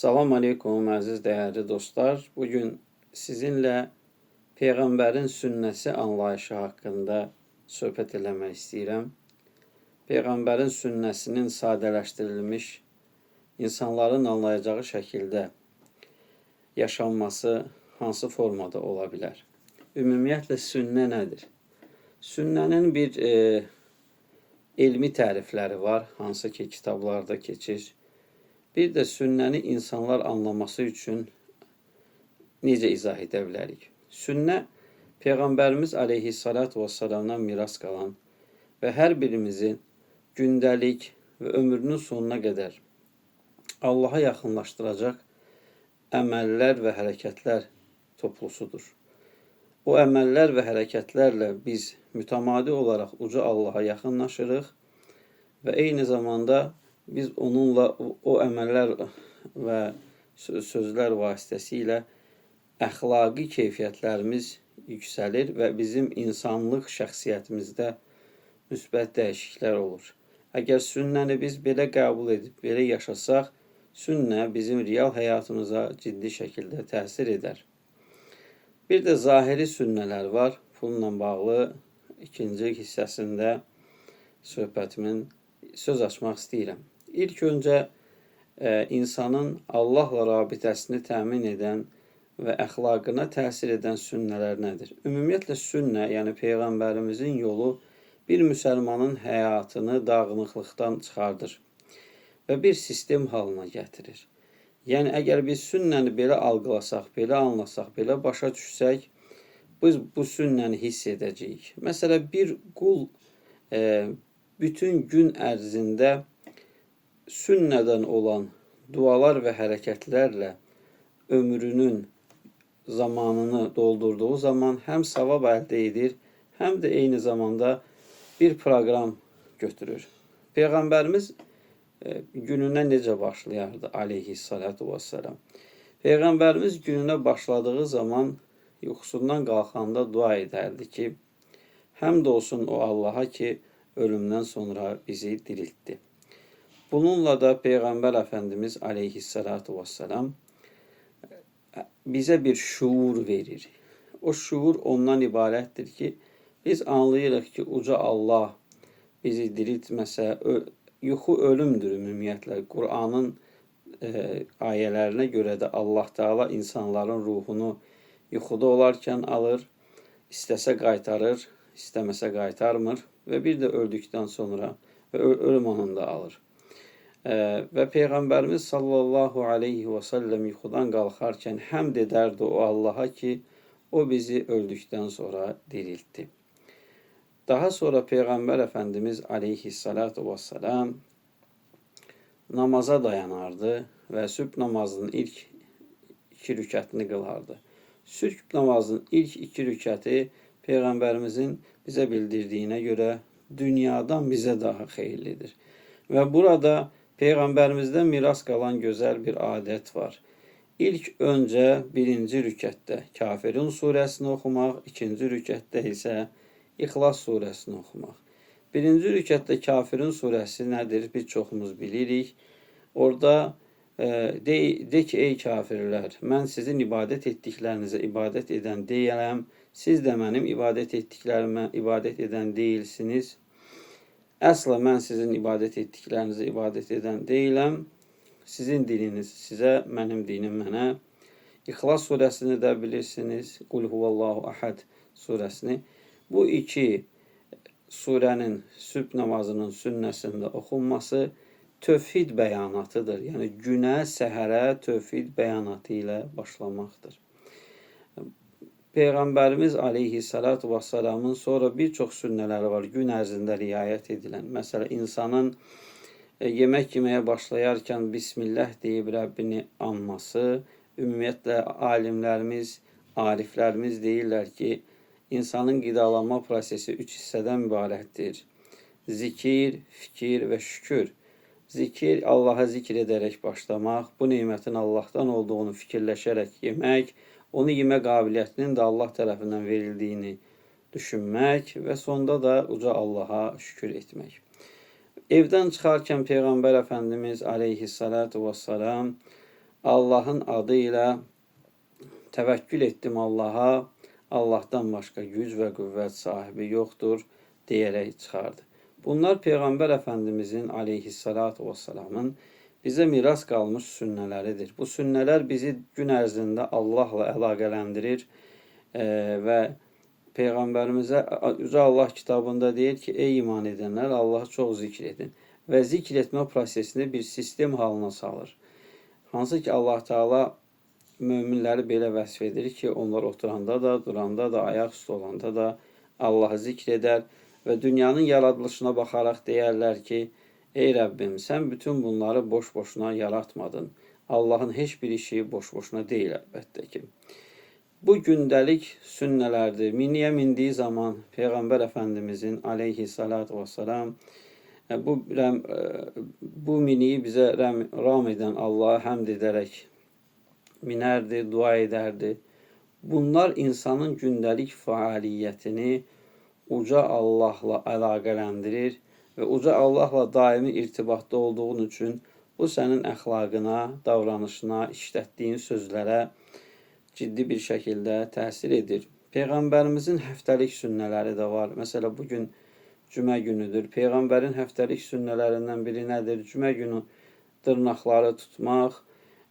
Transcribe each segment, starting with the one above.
Salam aleykum əziz dəyərli dostlar. Bugün sizinlə Peyğəmbərin sünnəsi anlayışı haqqında söhbət eləmək istəyirəm. Peyğəmbərin sünnəsinin sadələşdirilmiş, insanların anlayacağı şəkildə yaşanması hansı formada ola bilər? Ümumiyyətlə sünnə nədir? Sünnənin bir elmi tərifləri var, hansı ki kitablarda keçir. Bir də sünnəni insanlar anlaması üçün necə izah edə bilərik? Sünnə, Peyğəmbərimiz aleyhissalatu vesselamdan miras qalan və hər birimizin gündəlik və ömrünün sonuna qədər Allaha yaxınlaşdıracaq əməllər və hərəkətlər toplusudur. O əməllər və hərəkətlərlə biz mütəmadi olaraq uca Allaha yaxınlaşırıq və eyni zamanda biz onunla o əməllər və sözlər vasitəsilə əxlaqi keyfiyyətlərimiz yüksəlir və bizim insanlıq şəxsiyyətimizdə müsbət dəyişikliklər olur. Əgər sünnəni biz belə qəbul edib, belə yaşasaq, sünnə bizim real həyatımıza ciddi şəkildə təsir edər. Bir də zahiri sünnələr var. Bununla bağlı ikinci hissəsində söhbətimin söz açmaq istəyirəm. İlk öncə insanın Allahla rabitəsini təmin edən və əxlaqına təsir edən sünnələr nədir? Ümumiyyətlə sünnə, yəni Peyğəmbərimizin yolu bir müsəlmanın həyatını dağınıqlıqdan çıxardır və bir sistem halına gətirir. Yəni əgər biz sünnəni belə algılasaq, belə anlasaq, belə başa düşsək, biz bu sünnəni hiss edəcəyik. Məsələn, bir qul bütün gün ərzində sünnədən olan dualar və hərəkətlərlə ömrünün zamanını doldurduğu zaman həm savab əldə edir, həm də eyni zamanda bir proqram götürür. Peyğəmbərimiz gününə necə başlayardı aleyhissalatu vesselam? Peyğəmbərimiz gününə başladığı zaman yuxusundan qalxanda dua edərdi ki, həmd olsun o Allaha ki, ölümdən sonra bizi diriltdi. Bununla da Peyğəmbər Əfəndimiz aleyhissalatu vesselam bizə bir şuur verir. O şuur ondan ibarətdir ki, biz anlayırıq ki, uca Allah bizi diriltməsə, yuxu ölümdür ümumiyyətlə. Qur'anın ayələrinə görə də Allah Teala insanların ruhunu yuxuda olarkən alır, istəsə qaytarır, istəməsə qaytarmır və bir də öldükdən sonra və ölüm anında alır. Və Peyğəmbərimiz sallallahu aleyhi və səlləm yuxudan qalxarkən həmd edərdi o Allaha ki, o bizi öldükdən sonra diriltdi. Daha sonra Peyğəmbər Əfəndimiz aleyhissalatu vesselam namaza dayanardı və sübh namazının ilk 2 rükətini qılardı. Sübh namazının ilk 2 rükəti Peyğəmbərimizin bizə bildirdiyinə görə dünyadan bizə daha xeyirlidir. Və burada Peyğəmbərimizdən miras qalan gözəl bir adət var. İlk öncə 1-ci rükətdə Kafirun surəsini oxumaq, 2-ci rükətdə isə İxlas surəsini oxumaq. 1-ci rükətdə Kafirun surəsi nədir? Biz çoxumuz bilirik. Orada de ki, ey kafirlər, mən sizin ibadət etdiklərinizə ibadət edən deyiləm, siz də mənim ibadət etdiklərimə ibadət edən deyilsiniz. Əsla mən sizin ibadət etdiklərinizə ibadət edən deyiləm. Sizin dininiz sizə, mənim dinim mənə. İxlas surəsini də bilirsiniz. Qul huvallahu əhəd surəsini. Bu iki surənin sübh namazının sünnəsində oxunması tövhid bəyanatıdır. Yəni günə, səhərə tövhid bəyanatı ilə başlamaqdır. Peyğəmbərimiz aleyhissalatu vesselamın sonra bir çox sünnələri var, gün ərzində riayət edilən. Məsələn, insanın yemək yeməyə başlayarkən Bismillah deyib Rəbbini anması, ümumiyyətlə alimlərimiz, ariflərimiz deyirlər ki, insanın qidalanma prosesi 3 hissədən ibarətdir. Zikir, fikir və şükür. Zikir, Allaha zikr edərək başlamaq, bu nemətin Allahdan olduğunu fikirləşərək yemək, onu yemə qabiliyyətinin də Allah tərəfindən verildiyini düşünmək və sonda da uca Allaha şükür etmək. Evdən çıxarkən Peyğəmbər Əfəndimiz aleyhissalatu vesselam Allahın adıyla təvəkkül etdim Allaha, Allahdan başqa güc və qüvvət sahibi yoxdur deyərək çıxardı. Bunlar Peyğəmbər Əfəndimizin aleyhissalatu vesselamın bizə miras qalmış sünnələridir. Bu sünnələr bizi gün ərzində Allahla əlaqələndirir və Peyğəmbərimizə Yüce Allah kitabında deyir ki, ey iman edənlər, Allahı çox zikr edin və zikr etmə prosesini bir sistem halına salır. Hansı ki Allah Teala möminləri belə vəsf edir ki, onlar oturanda da, duranda da, ayaq üstə olanda da Allahı zikr edər və dünyanın yaradılışına baxaraq deyərlər ki, ey Rəbbim, sən bütün bunları boş-boşuna yaratmadın. Allahın heç bir işi boş-boşuna deyil əlbəttə ki. Bu gündəlik sünnələrdir. Miniyə mindiyi zaman Peyğəmbər Əfəndimizin aleyhissalatu vesselam bu miniyi bizə ram edən Allah'a həmd edərək minərdi, dua edərdi. Bunlar insanın gündəlik fəaliyyətini uca Allahla əlaqələndirir və uca Allahla daimi irtibatda olduğun üçün bu sənin əxlaqına, davranışına, işlətdiyin sözlərə ciddi bir şəkildə təsir edir. Peyğəmbərimizin həftəlik sünnələri də var. Məsələn, bugün cümə günüdür. Peyğəmbərin həftəlik sünnələrindən biri nədir? Cümə günü dırnaqları tutmaq,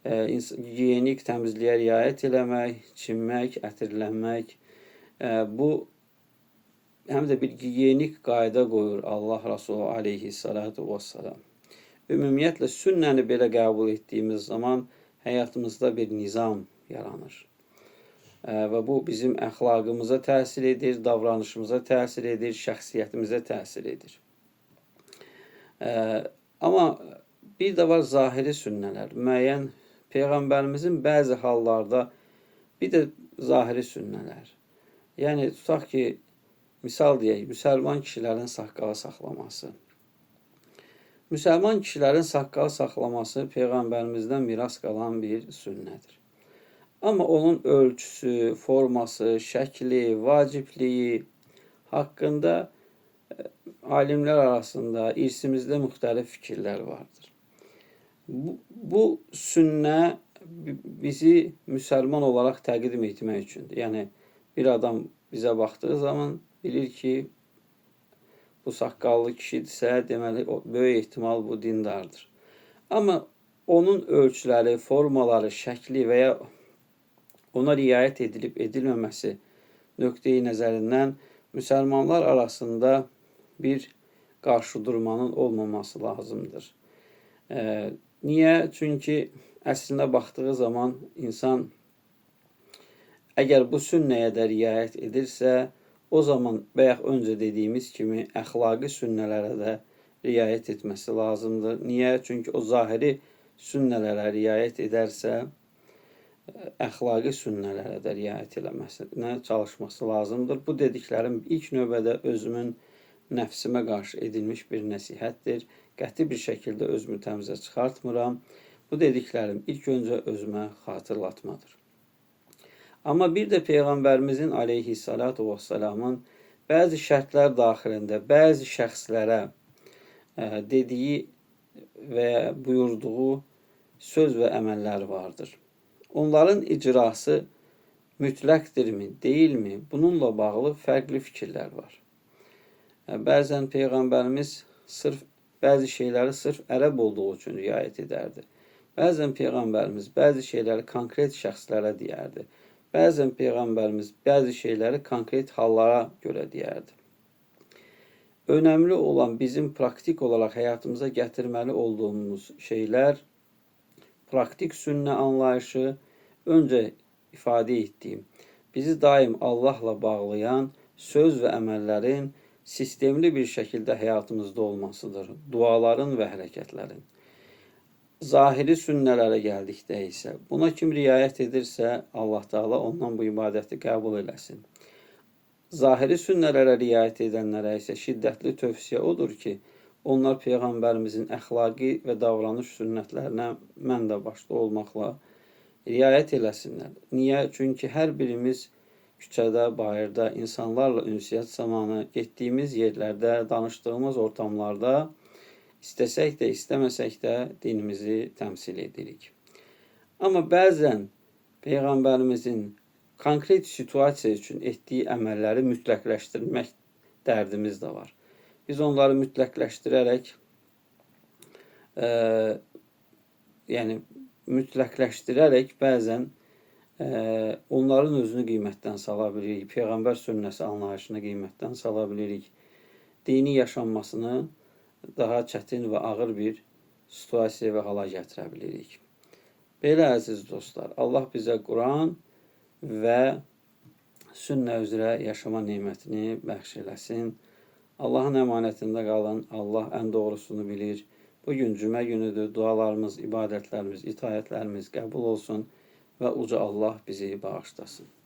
gigiyenik təmizliyə riayət eləmək, çinmək, ətirlənmək. Bu həm də bir gigiyenik qayda qoyur Allah Rasulü aleyhissalatu vesselam. Ümumiyyətlə, sünnəni belə qəbul etdiyimiz zaman həyatımızda bir nizam yaranır. Və bu bizim əxlaqımıza təsir edir, davranışımıza təsir edir, şəxsiyyətimizə təsir edir. Amma bir də var zahiri sünnələr. Müəyyən Peyğəmbərimizin bəzi hallarda bir də zahiri sünnələr. Yəni, tutaq ki, misal deyək, müsəlman kişilərin saqqalı saxlaması. Müsəlman kişilərin saqqalı saxlaması Peyğəmbərimizdən miras qalan bir sünnədir. Amma onun ölçüsü, forması, şəkli, vacibliyi haqqında alimlər arasında irsimizdə müxtəlif fikirlər vardır. Bu sünnə bizi müsəlman olaraq təqdim etmək üçündür. Yəni, bir adam bizə baxdığı zaman bilir ki, bu saqqallı kişidirsə, deməli, böyük ehtimal bu dindardır. Amma onun ölçüləri, formaları, şəkli və ya ona riayət edilib edilməməsi nöqteyi nəzərindən müsəlmanlar arasında bir qarşıdurmanın olmaması lazımdır. Niyə? Çünki əslində baxdığı zaman insan əgər bu sünnəyə də riayət edirsə, o zaman bayaq öncə dediyimiz kimi əxlaqi sünnələrə də riayət etməsi lazımdır. Niyə? Çünki o zahiri sünnələrə riayət edərsə, əxlaqi sünnələrə də riayət eləməsinə çalışması lazımdır. Bu dediklərim ilk növbədə özümün nəfsimə qarşı edilmiş bir nəsihətdir. Qəti bir şəkildə özümü təmizə çıxartmıram. Bu dediklərim ilk öncə özümə xatırlatmadır. Amma bir də Peyğəmbərimizin aleyhissalatu vesselamın bəzi şərtlər daxilində bəzi şəxslərə dediyi və buyurduğu söz və əməllər vardır. Onların icrası mütləqdirmi, deyilmi? Bununla bağlı fərqli fikirlər var. Bəzən Peyğəmbərimiz bəzi şeyləri sırf ərəb olduğu üçün riayət edərdi. Bəzən Peyğəmbərimiz bəzi şeyləri konkret şəxslərə deyərdi. Bəzən Peyğəmbərimiz bəzi şeyləri konkret hallara görə deyərdi. Önəmli olan bizim praktik olaraq həyatımıza gətirməli olduğumuz şeylər praktik sünnə anlayışı, öncə ifadə etdiyim, bizi daim Allahla bağlayan söz və əməllərin sistemli bir şəkildə həyatımızda olmasıdır. Duaların və hərəkətlərin. Zahiri sünnələrə gəldikdə isə, buna kim riayət edirsə, Allah Teala ondan bu ibadəti qəbul eləsin. Zahiri sünnələrə riayət edənlərə isə şiddətli tövsiyə odur ki, onlar Peyğəmbərimizin əxlaqi və davranış sünnətlərinə mən də başda olmaqla riayət eləsinlər. Niyə? Çünki hər birimiz küçədə, bayırda, insanlarla ünsiyyət zamanı getdiyimiz yerlərdə, danışdığımız ortamlarda istəsək də, istəməsək də dinimizi təmsil edirik. Amma bəzən Peyğəmbərimizin konkret situasiya üçün etdiyi əməlləri mütləqləşdirmək dərdimiz də var. Biz onları mütləqləşdirərək bəzən onların özünü qiymətdən sala bilirik. Peyğəmbər sünnəsi anlayışını qiymətdən sala bilirik. Dini yaşanmasını daha çətin və ağır bir situasiya və hala gətirə bilirik. Belə əziz dostlar, Allah bizə Quran və sünnə üzrə yaşama nemətini bəxş eləsin. Allahın əmanətində qalın. Allah ən doğrusunu bilir. Bugün cümə günüdür. Dualarımız, ibadətlərimiz, itayətlərimiz qəbul olsun və uca Allah bizi bağışlasın.